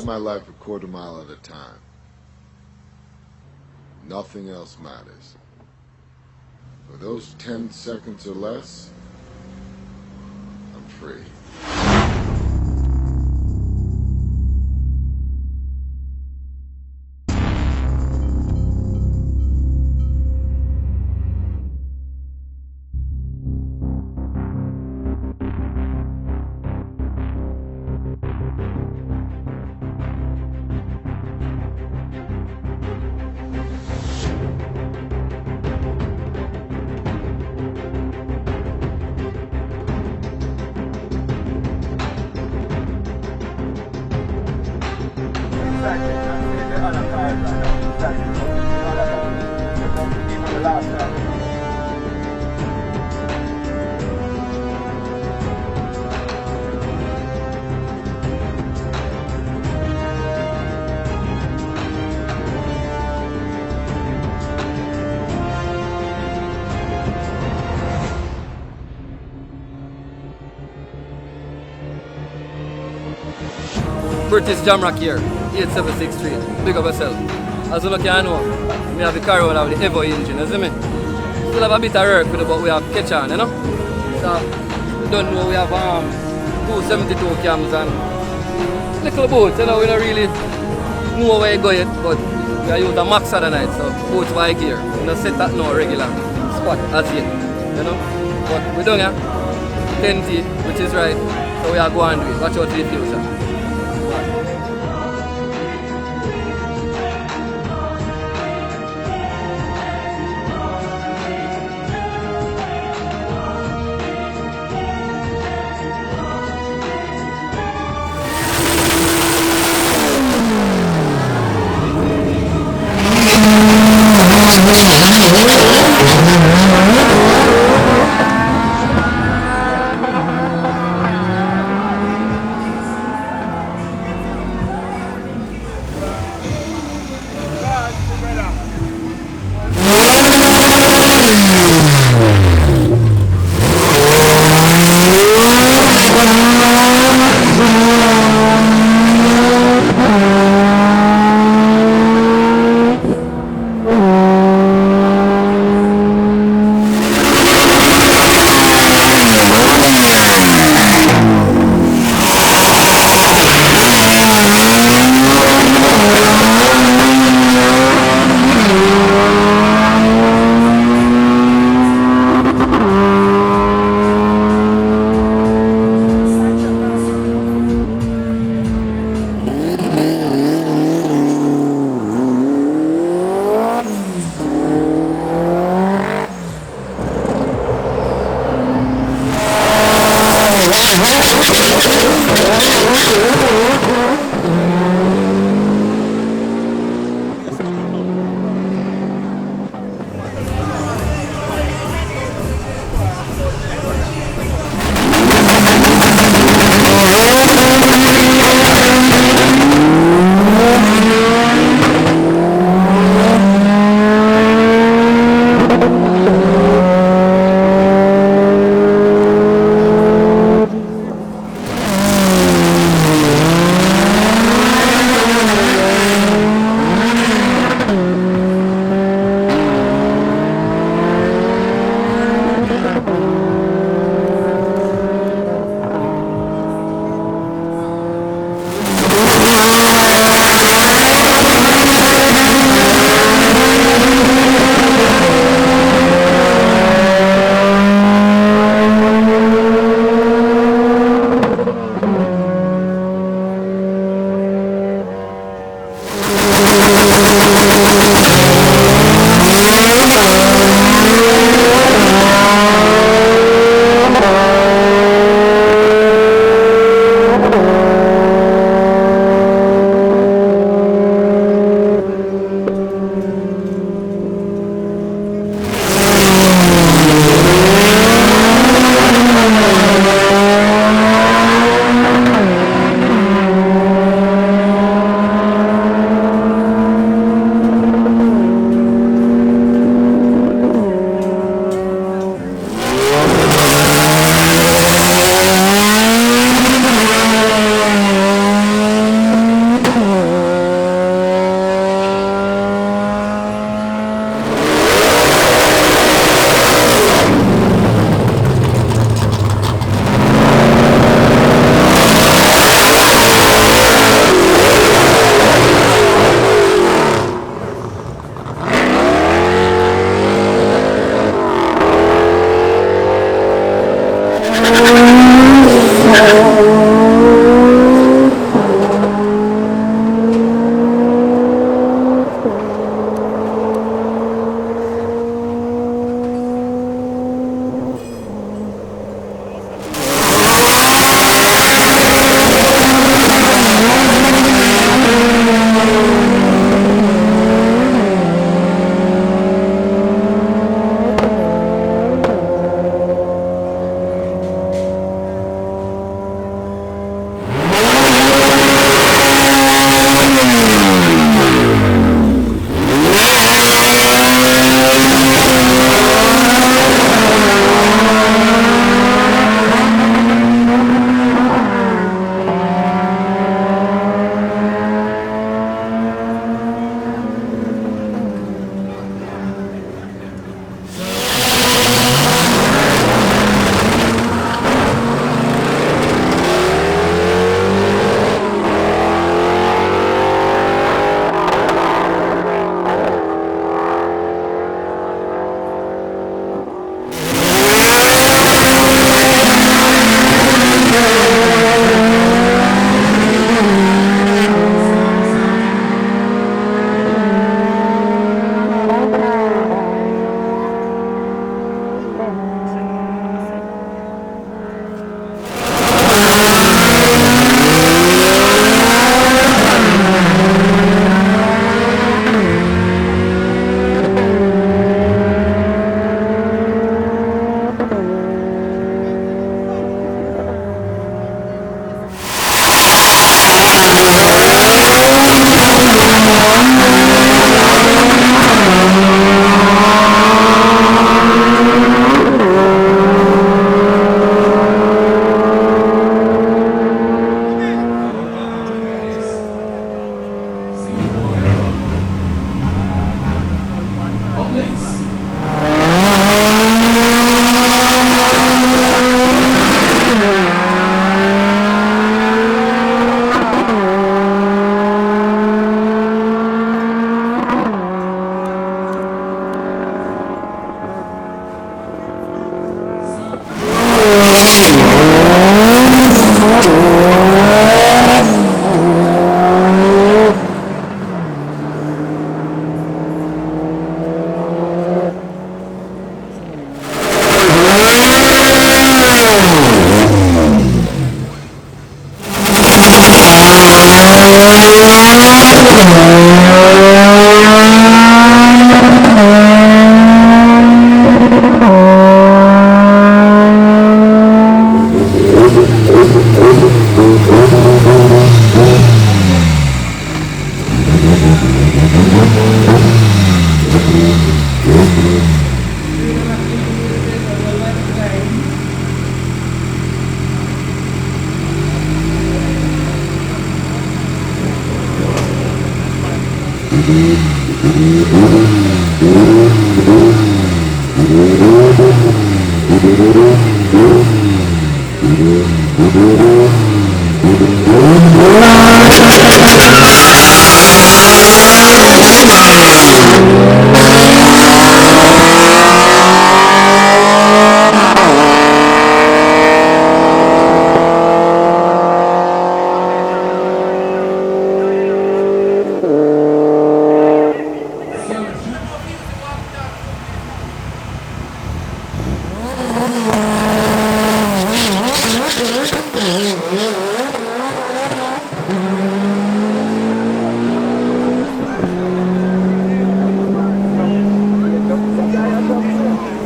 live my life a quarter mile at a time. Nothing else matters. For those 10 seconds or less, I'm free. British Jamrock here, 876 Street. Big up yourself. As you can know, we have the Corolla with the Evo engine, you see me? Still have a bit of work with it, but we have catch on, you know? So, we don't know, we have 272 cams and little boats, you know, we don't really know where you go yet, but we are using a max of the night, so boats by gear. We don't set that no regular spot as yet, you know? But we don't have 10T, which is right, so we are going to do it. Watch out for the future.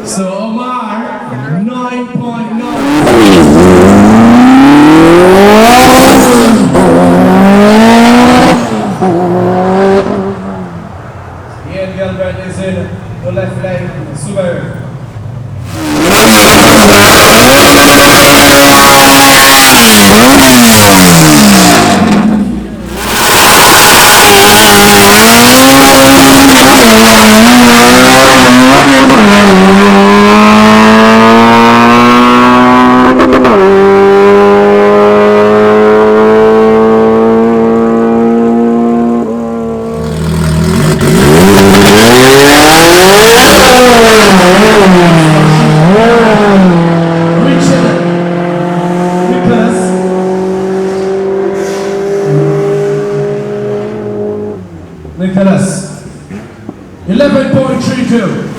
So Omar, 9.9. Ian Gilbert is in the left lane, Subaru. Nicholas, 11.32.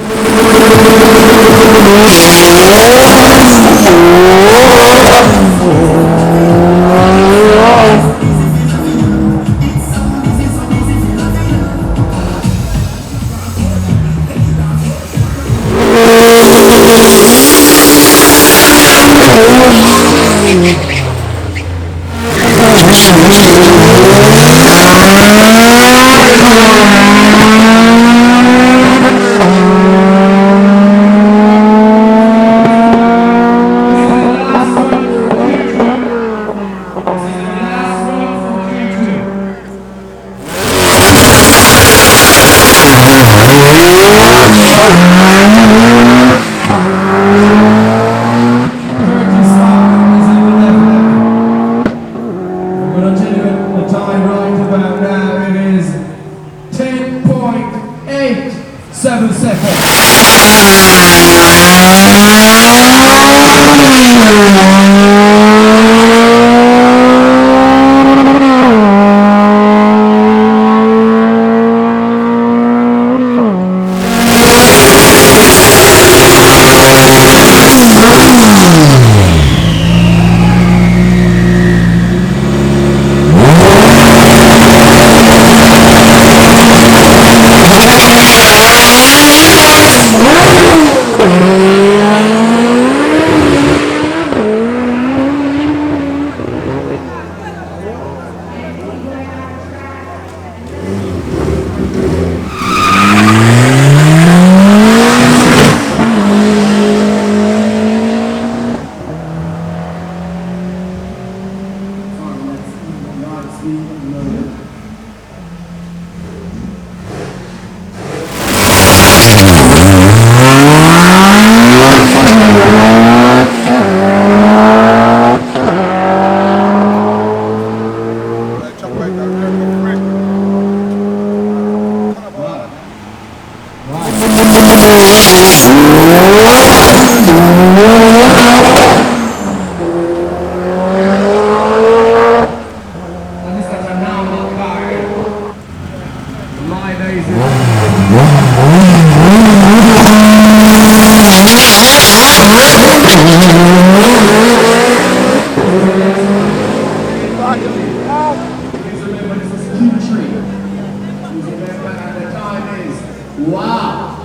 Wow.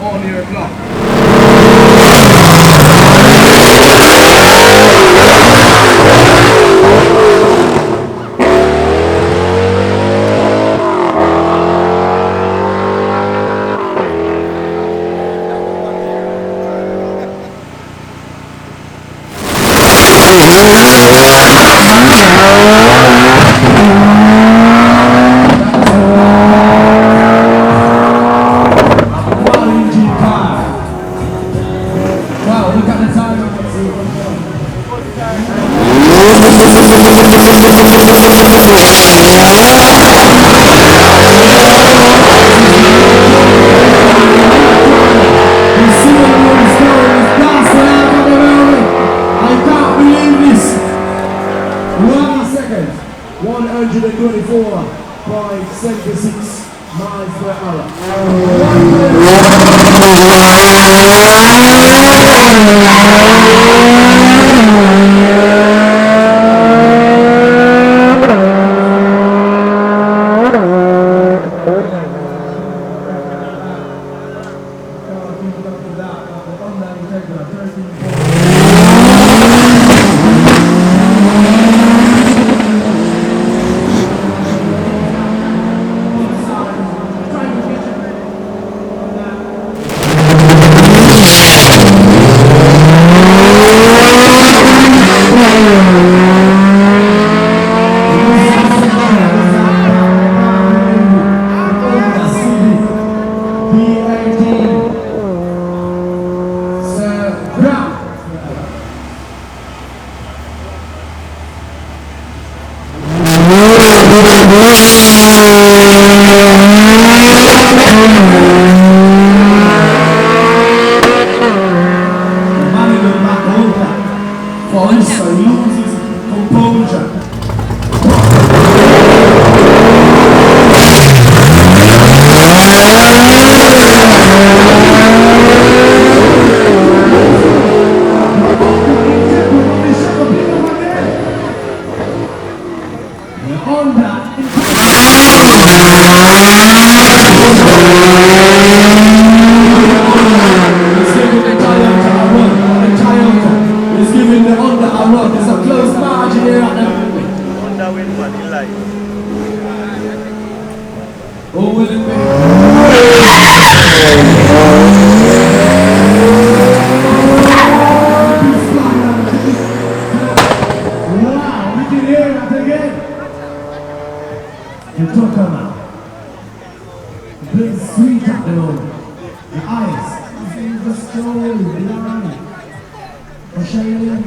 All year long. Wow, look at the time. I can't believe this. 1 second. 124.76 miles per hour. Also loses composure. There's a close margin here at the Honda win what in life. oh, will it be? Wow, we can hear that again. The talker now. Very sweet at the moment. The eyes. The story, the line. The shining.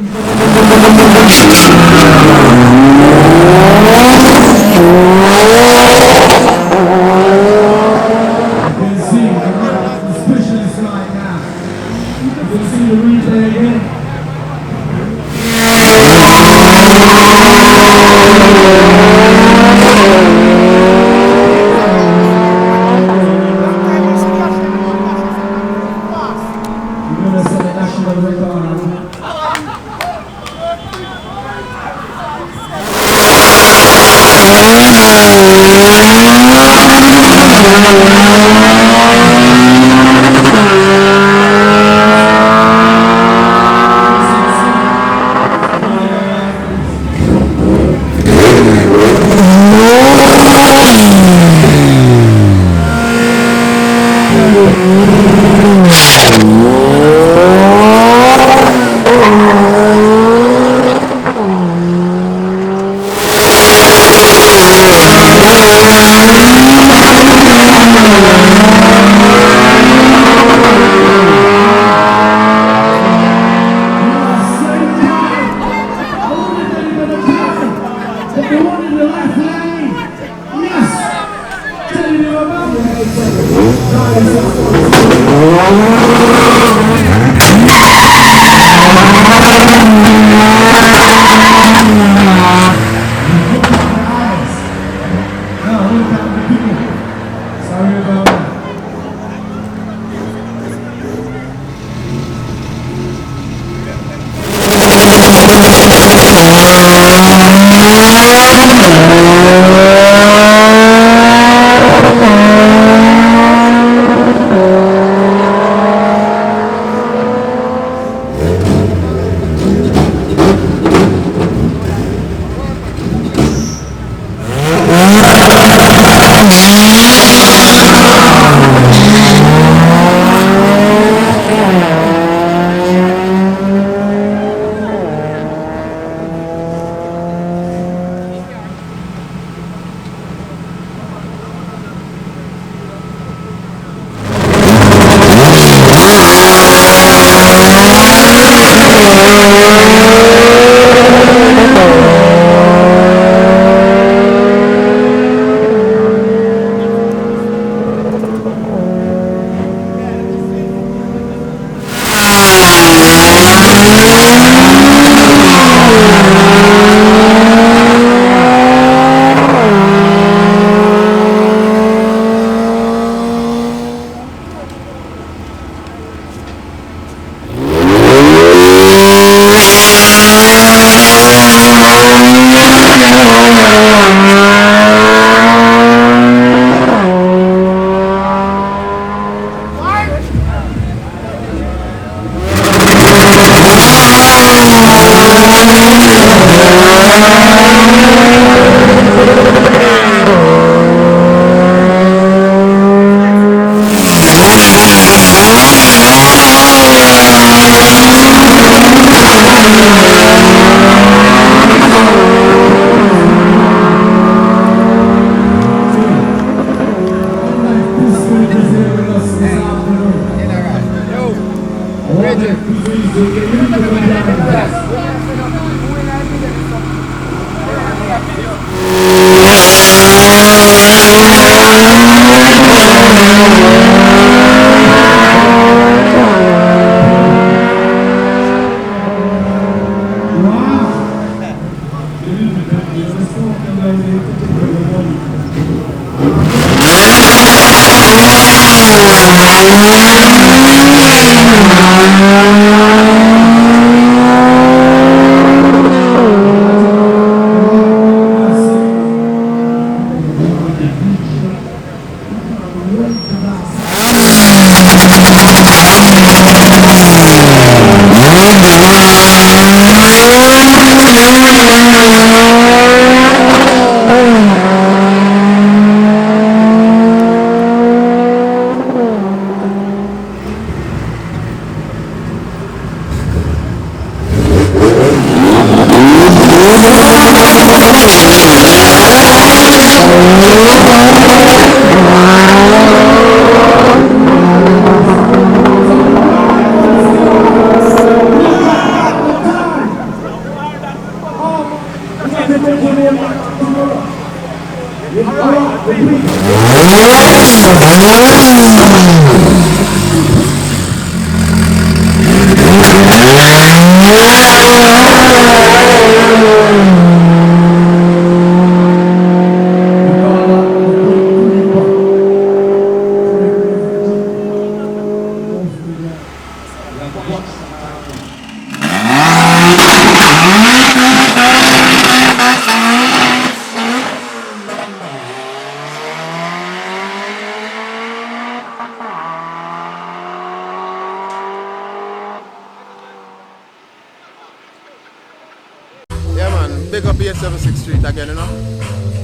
Big up A76 Street again, you know.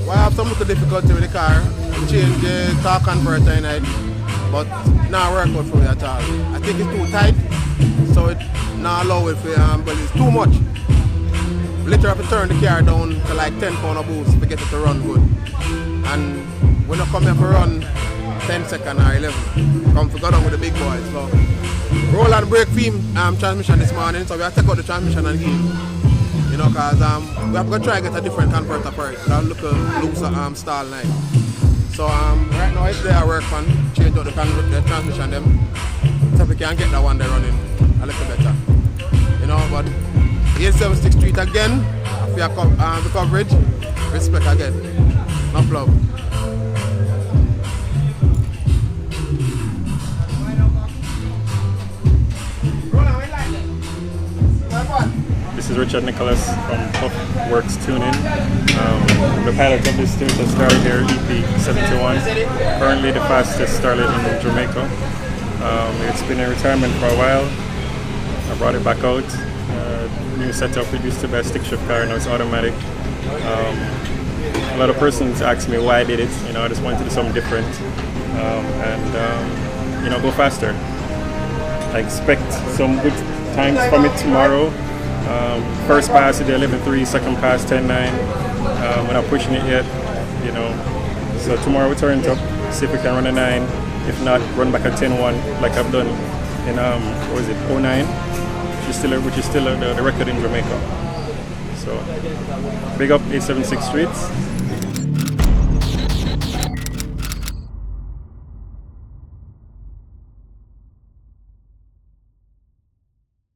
Well, I have some little difficulty with the car. Change the car converter in it, but not work out for me at all. I think it's too tight, so it not allow it for but it's too much. Literally have to turn the car down to like 10 pound of boost to get it to run good. And when I come here for run 10 seconds or 11, come to go down with the big boys. So roll and brake film transmission this morning, so we have to take out the transmission and heat. You know, because we have to try and get a different converter for it. That look a looser stall line. So right now it's there work on change out the transmission them, so we can get that one there running a little better. You know, but 876 Street again, for the coverage, respect again. Enough love. This is Richard Nicholas from Puff Works Tuning. The pilot of this tune that started here, EP71. Currently the fastest started in Jamaica. It's been in retirement for a while. I brought it back out. New setup. It used to be a stick shift car, now it's automatic. A lot of persons ask me why I did it. You know, I just wanted to do something different and you know, go faster. I expect some good times from it tomorrow. First pass is 11.3, second pass 10.9. We're not pushing it yet, you know. So tomorrow we turn it up, see if we can run a 9. If not, run back a 10.1 like I've done in 09, which is still the record in Jamaica. So big up A76 Streets.